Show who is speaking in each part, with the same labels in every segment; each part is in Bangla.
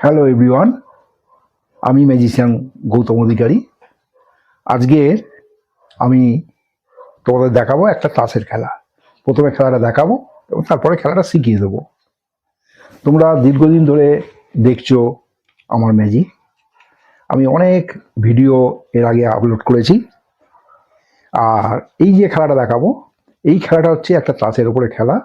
Speaker 1: হ্যালো এভরিওয়ান, আমি ম্যাজিশিয়ান গৌতম অধিকারী। আজকে আমি তোমাদের দেখাবো একটা তাসের খেলা। প্রথমে খেলাটা দেখাবো এবং তারপরে খেলাটা শিখিয়ে দেবো। তোমরা দীর্ঘদিন ধরে দেখছো আমার ম্যাজিক। আমি অনেক ভিডিও এর আগে আপলোড করেছি। আর এই যে খেলাটা দেখাবো, এই খেলাটা হচ্ছে একটা তাসের উপরে খেলা।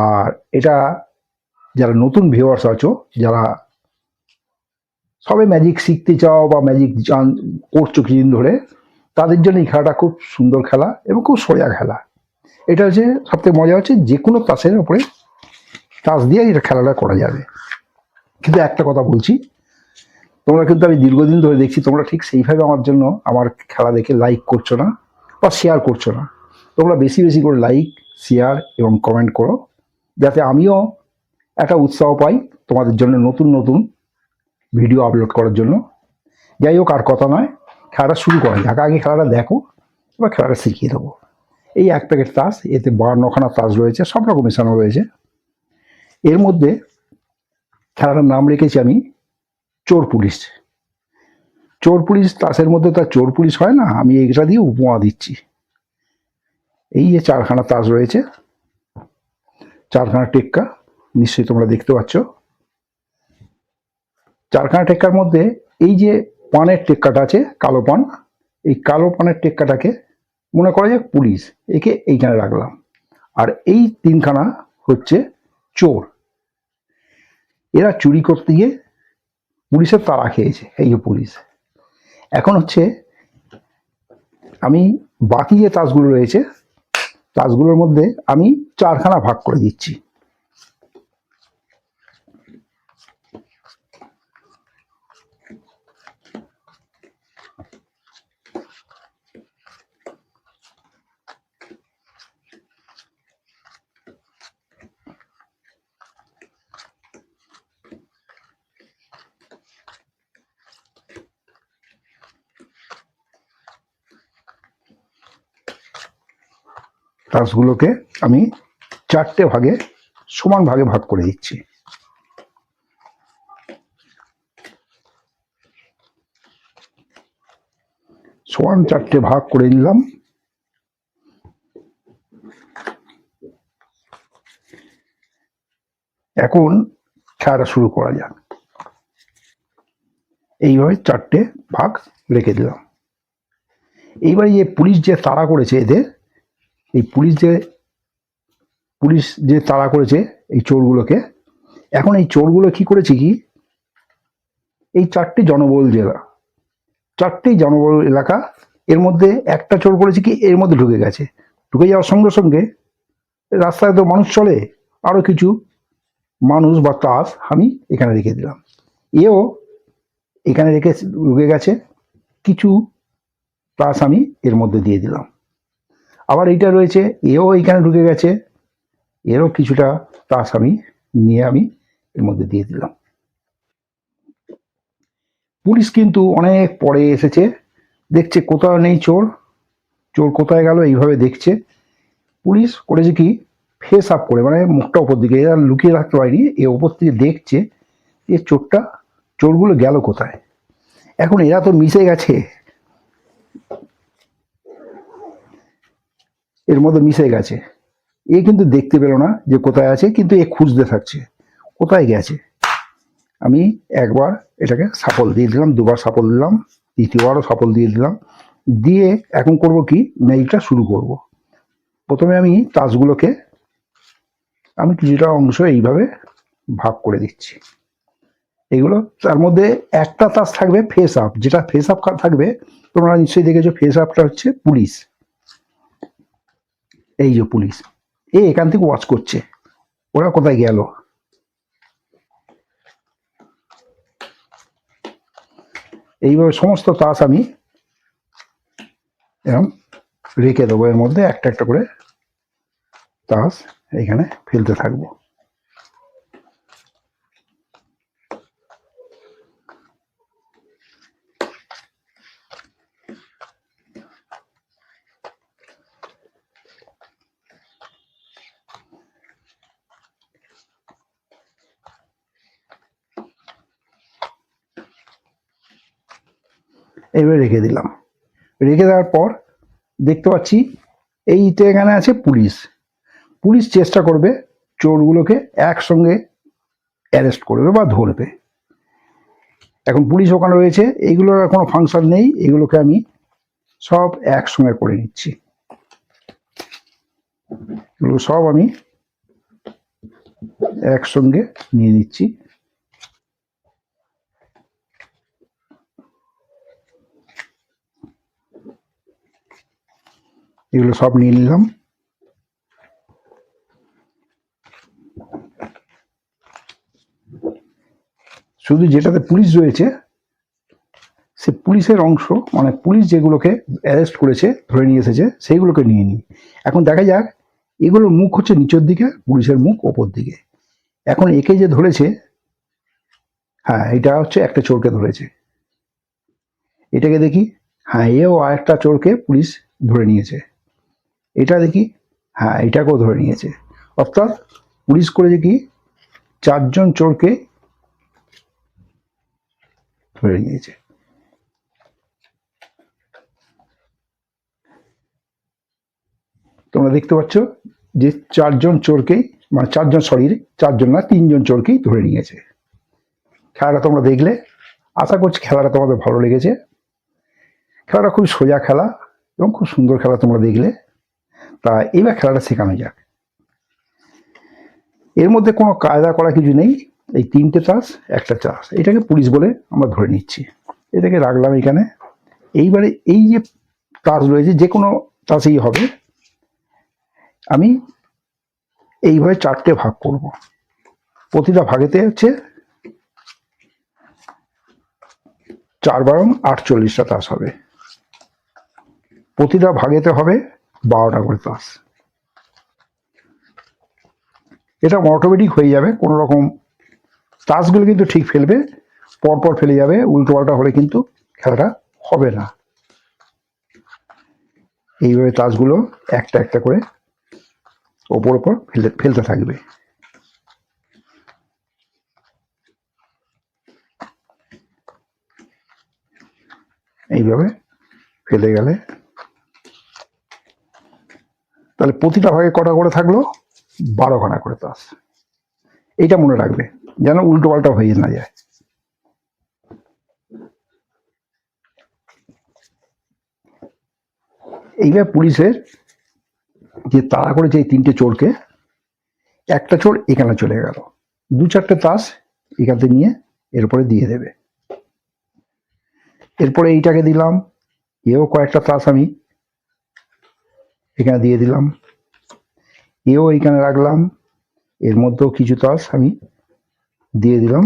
Speaker 1: আর এটা যারা নতুন ভিউয়ার্স আছো, যারা সবে ম্যাজিক শিখতে চাও বা ম্যাজিক করছো কিছুদিন ধরে, তাদের জন্য এই খেলাটা খুব সুন্দর খেলা এবং খুব সোজা খেলা। এটা হচ্ছে সবথেকে মজা হচ্ছে যে কোনো তাসের উপরে তাস দিয়ে এটা খেলাটা করা যাবে। কিন্তু একটা কথা বলছি, তোমরা কিন্তু আমি দীর্ঘদিন ধরে দেখছি তোমরা ঠিক সেইভাবে আমার জন্য আমার খেলা দেখে লাইক করছো না বা শেয়ার করছো না। তোমরা বেশি বেশি করে লাইক, শেয়ার এবং কমেন্ট করো, যাতে আমিও একটা উৎসাহ পাই তোমাদের জন্য নতুন নতুন ভিডিও আপলোড করার জন্য। যাই হোক, আর কথা নয়, খেলাটা শুরু করা যাক। আগে খেলাটা দেখো, এবার খেলাটা শিখিয়ে দেবো। এই এক প্যাকেট তাস, এতে 52খানা তাস রয়েছে, সব রকম মেশানো রয়েছে। এর মধ্যে খেলাটার নাম রেখেছি আমি চোর পুলিশ। চোর পুলিশ তাসের মধ্যে তার চোর পুলিশ হয় না, আমি এটা দিয়ে উপমা দিচ্ছি। এই যে 4খানা তাস রয়েছে, 4খানা টেক্কা, নিশ্চয়ই তোমরা দেখতে পাচ্ছ। 4খানা টেক্কার মধ্যে এই যে পানের টেক্কাটা আছে, কালো পান, এই কালো পানের টেক্কাটাকে মনে করা যাক পুলিশ, একে এইখানে রাখলাম। আর এই 3খানা হচ্ছে চোর। এরা চুরি করতে গিয়ে পুলিশের তাড়া খেয়েছে, এই যে পুলিশ। এখন হচ্ছে আমি বাকি যে তাসগুলো রয়েছে, তাসগুলোর মধ্যে আমি 4খানা ভাগ করে দিচ্ছি। তাসগুলোকে আমি 4টে ভাগে সমান ভাগে ভাগ করে দিচ্ছি। সমান 4টে ভাগ করে নিলাম। এখন খেলাটা শুরু করা যাক। এইভাবে 4টে ভাগ রেখে দিলাম। এইবার যে পুলিশ যে তাড়া করেছে এদের, এই পুলিশ যে তাড়া করেছে এই চোরগুলোকে, এখন এই চোরগুলো কি করেছে কি, এই 4টি জনবহুল জেলা, 4টি জনবহুল এলাকা, এর মধ্যে একটা চোর করেছে কি, এর মধ্যে ঢুকে গেছে। ঢুকে যাওয়ার সঙ্গে সঙ্গে রাস্তায় তো মানুষ চলে, আরো কিছু মানুষ বা তাস আমি এখানে রেখে দিলাম। এও এখানে রেখে ঢুকে গেছে, কিছু তাস আমি এর মধ্যে দিয়ে দিলাম। আবার এইটা রয়েছে, এও এইখানে ঢুকে গেছে, এরও কিছুটা তাস আমি নিয়ে আমি এর মধ্যে দিয়ে দিলাম। পুলিশ কিন্তু অনেক পরে এসেছে, দেখছে কোথাও নেই চোর, চোর কোথায় গেল এইভাবে দেখছে। পুলিশ করেছে কি, ফেস আপ করে, মানে মুখটা ওপর দিকে, এরা লুকিয়ে রাখতে পারেনি, এ ওপর থেকে দেখছে যে চোরগুলো গেল কোথায়। এখন এরা তো মিশে গেছে, এর মধ্যে মিশে গেছে। এ কিন্তু দেখতে পেল না যে কোথায় আছে, কিন্তু এ খুঁজতে থাকছে কোথায় গেছে। আমি একবার এটাকে সাফল দিয়ে দিলাম, দুবার সাফল দিলাম, তৃতীয়বারও সাফল দিয়ে দিলাম। দিয়ে এখন করব কি, ম্যাজিকটা শুরু করব। প্রথমে আমি তাসগুলোকে আমি কিছুটা অংশ এইভাবে ভাগ করে দিচ্ছি। এগুলো তার মধ্যে একটা তাস থাকবে ফেস আপ, যেটা ফেস আপ থাকবে, তোমরা নিশ্চয়ই দেখেছো, ফেস আপটা হচ্ছে পুলিশ। এই যে পুলিশ, এখান থেকে ওয়াচ করছে ওরা কোথায় গেল। এইভাবে সমস্ত তাস আমি এরকম রেখে দেবো, এর মধ্যে একটা একটা করে তাস এখানে ফেলতে থাকবো। এবার রেখে দিলাম। রেখে দেওয়ার পর দেখতে পাচ্ছি এইটা এখানে আছে পুলিশ। পুলিশ চেষ্টা করবে চোরগুলোকে একসঙ্গে অ্যারেস্ট করবে বা ধরবে। এখন পুলিশ ওখানে রয়েছে, এইগুলোর আর কোনো ফাংশন নেই, এগুলোকে আমি সব একসঙ্গে করে নিচ্ছি। এগুলো সব আমি একসঙ্গে নিয়ে নিচ্ছি। এগুলো সব নিয়ে নিলাম। শুধু যেটাতে পুলিশ রয়েছে সে পুলিশের অংশ, মানে পুলিশ যেগুলোকে অ্যারেস্ট করেছে, ধরে নিয়ে এসেছে, সেইগুলোকে নিয়ে নিই। এখন দেখা যাক, এগুলোর মুখ হচ্ছে নিচের দিকে, পুলিশের মুখ ওপর দিকে। এখন একে যে ধরেছে, হ্যাঁ এটা হচ্ছে একটা চোরকে ধরেছে। এটাকে দেখি, হ্যাঁ এও আরেকটা চোরকে পুলিশ ধরে নিয়েছে। এটা দেখি, হ্যাঁ এটাকেও ধরে নিয়েছে। অর্থাৎ পুলিশ করেছে কি, 4 জন চোরকে ধরে নিয়েছে। তোমরা দেখতে পাচ্ছ যে 4 জন চোরকেই, মানে 4 জন, সরি 4 জন না, 3 জন চোরকেই ধরে নিয়েছে। খেলাটা তোমরা দেখলে, আশা করছি খেলাটা তোমাদের ভালো লেগেছে। খেলাটা খুব সোজা খেলা এবং খুব সুন্দর খেলা, তোমরা দেখলে। তা এবার খেলাটা শেখানো যাক। এর মধ্যে কোনো কায়দা করা কিছু নেই। এই 3টে তাস, একটা চাষ, এটাকে পুলিশ বলে আমরা ধরে নিচ্ছি। এটাকে রাখলাম এখানে। এইবারে এই যে তাস রয়েছে, যে কোনো তাসেই হবে, আমি এইভাবে 4টে ভাগ করব। প্রতিটা ভাগেতে হচ্ছে 4 বারং 48টা তাস হবে। প্রতিটা ভাগেতে হবে 12টা করে তাস। এটা অটোমেটিক হয়ে যাবে, কোনো রকম তাসগুলো কিন্তু ঠিক ফেলবে, পরপর ফেলে যাবে, উল্টো পাল্টা হলে কিন্তু খেলাটা হবে না। এইভাবে তাসগুলো একটা একটা করে ওপর ওপর ফেলতে থাকবে। এইভাবে ফেলে গেলে তাহলে প্রতিটা ভাগে কটা করে থাকলো, 12খানা করে তাস। এইটা মনে রাখবে যেন উল্টো পাল্টা হয়ে না যায়। এইবার পুলিশের যে তাড়া করেছে এই 3টে চোরকে, একটা চোর এখানে চলে গেল, 2-4টে তাস এখান থেকে নিয়ে এর উপরে দিয়ে দেবে। এরপরে এইটাকে দিলাম, এও কয়েকটা তাস আমি এখানে দিয়ে দিলাম। এও এইখানে রাখলাম, এর মধ্যেও কিছু তাস আমি দিয়ে দিলাম।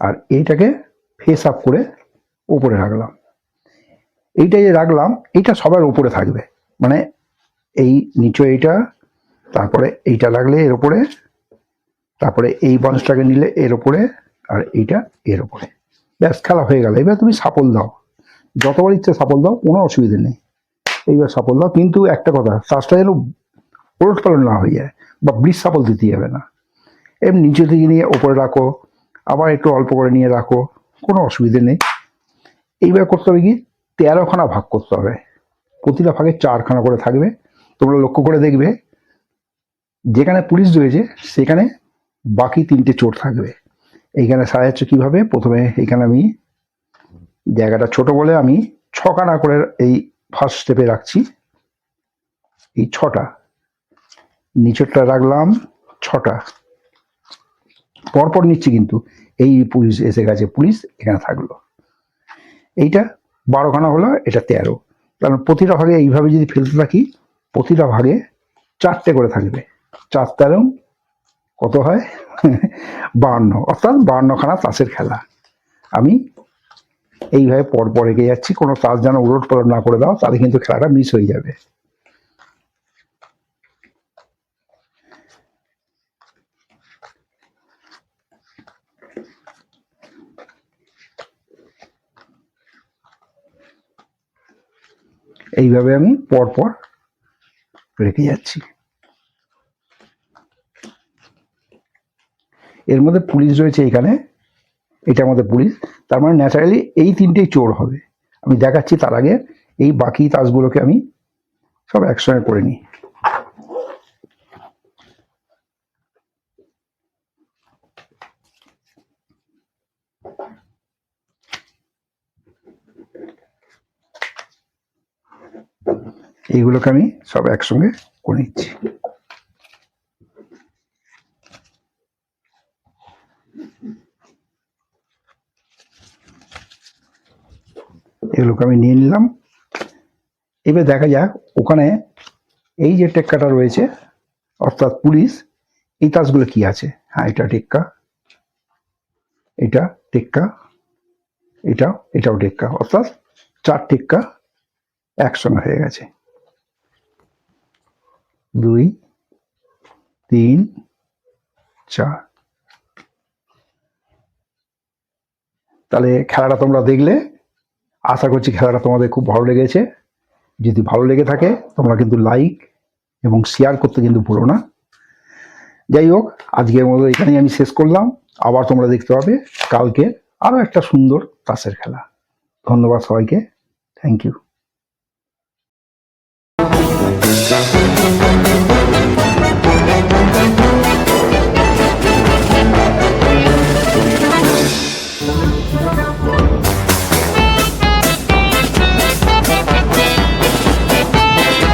Speaker 1: আর এইটাকে ফেস আপ করে উপরে রাখলাম। এইটা যে রাখলাম, এইটা সবার উপরে থাকবে, মানে এই নিচে এইটা, তারপরে এইটা লাগলে এর উপরে, তারপরে এই বঞ্চটাকে নিলে এর উপরে, আর এইটা এর উপরে। ব্যাস, খেলা হয়ে গেল। এবার তুমি সাপল দাও, যতবার ইচ্ছে সাপল দাও, কোনো অসুবিধা নেই। এইবার সাপল দাও, কিন্তু একটা কথা, তাসটা যেন ওলট পালট না হয়ে যায়, বা ব্রিজ সাপল দিতে যাবে না। এমনি নিচে থেকে নিয়ে ওপরে রাখো, আবার একটু অল্প করে নিয়ে রাখো, কোনো অসুবিধে নেই। এইবার করতে হবে কি, 13খানা ভাগ করতে হবে। প্রতিটা ভাগে 4খানা করে থাকবে। তোমরা লক্ষ্য করে দেখবে, যেখানে পুলিশ রয়েছে সেখানে বাকি 3টে চোর থাকবে। এইখানে সাজাচ্ছ কিভাবে, প্রথমে এখানে আমি জায়গাটা ছোট বলে আমি 6খানা করে এই ফার্স্ট স্টেপে রাখছি। এই 6টা, নিচেরটা রাখলাম 6টা, পরপর নিচ্ছি কিন্তু। এই পুলিশ এসে গেছে, পুলিশ এখানে থাকলো। এইটা 12খানা হলো, এটা 13। কারণ প্রতিটা ভাগে এইভাবে যদি ফেলতে থাকি, প্রতিটা ভাগে 4টে করে থাকবে। 4-13 কত হয়? 52, অর্থাৎ 52খানা তাসের খেলা। আমি এইভাবে পরপর এগিয়ে যাচ্ছি, কোনো তাস যেন উলট পালট না করে দাও, তাহলে কিন্তু খেলাটা মিস হয়ে যাবে। এইভাবে আমি পরপর রেখে যাচ্ছি। এর মধ্যে পুলিশ রয়েছে এখানে, এটার মধ্যে পুলিশ, তার মানে ন্যাচারালি এই তিনটেই চোর হবে। আমি দেখাচ্ছি, তার আগে এই বাকি তাসগুলোকে আমি সব একসঙ্গে করে নিই। এইগুলোকে আমি সব একসঙ্গে করে নিচ্ছি। এগুলোকে আমি নিয়ে নিলাম। এবার দেখা যাক ওখানে এই যে টেক্কাটা রয়েছে অর্থাৎ পুলিশ, এই তাসগুলো কি আছে। হ্যাঁ, এটা টেক্কা, এটা টেক্কা, এটাও টেক্কা, অর্থাৎ 4 টেক্কা একসঙ্গে হয়ে গেছে। 2 3 4। তাহলে খেলাটা তোমরা দেখলে, আশা করছি খেলাটা তোমাদের খুব ভালো লেগেছে। যদি ভালো লেগে থাকে তোমরা কিন্তু লাইক এবং শেয়ার করতে কিন্তু ভুলো না। যাই হোক, আজকের মতো এখানেই আমি শেষ করলাম। আবার তোমরা দেখতে পাবে কালকে আরো একটা সুন্দর তাসের খেলা। ধন্যবাদ সবাইকে, থ্যাংক ইউ।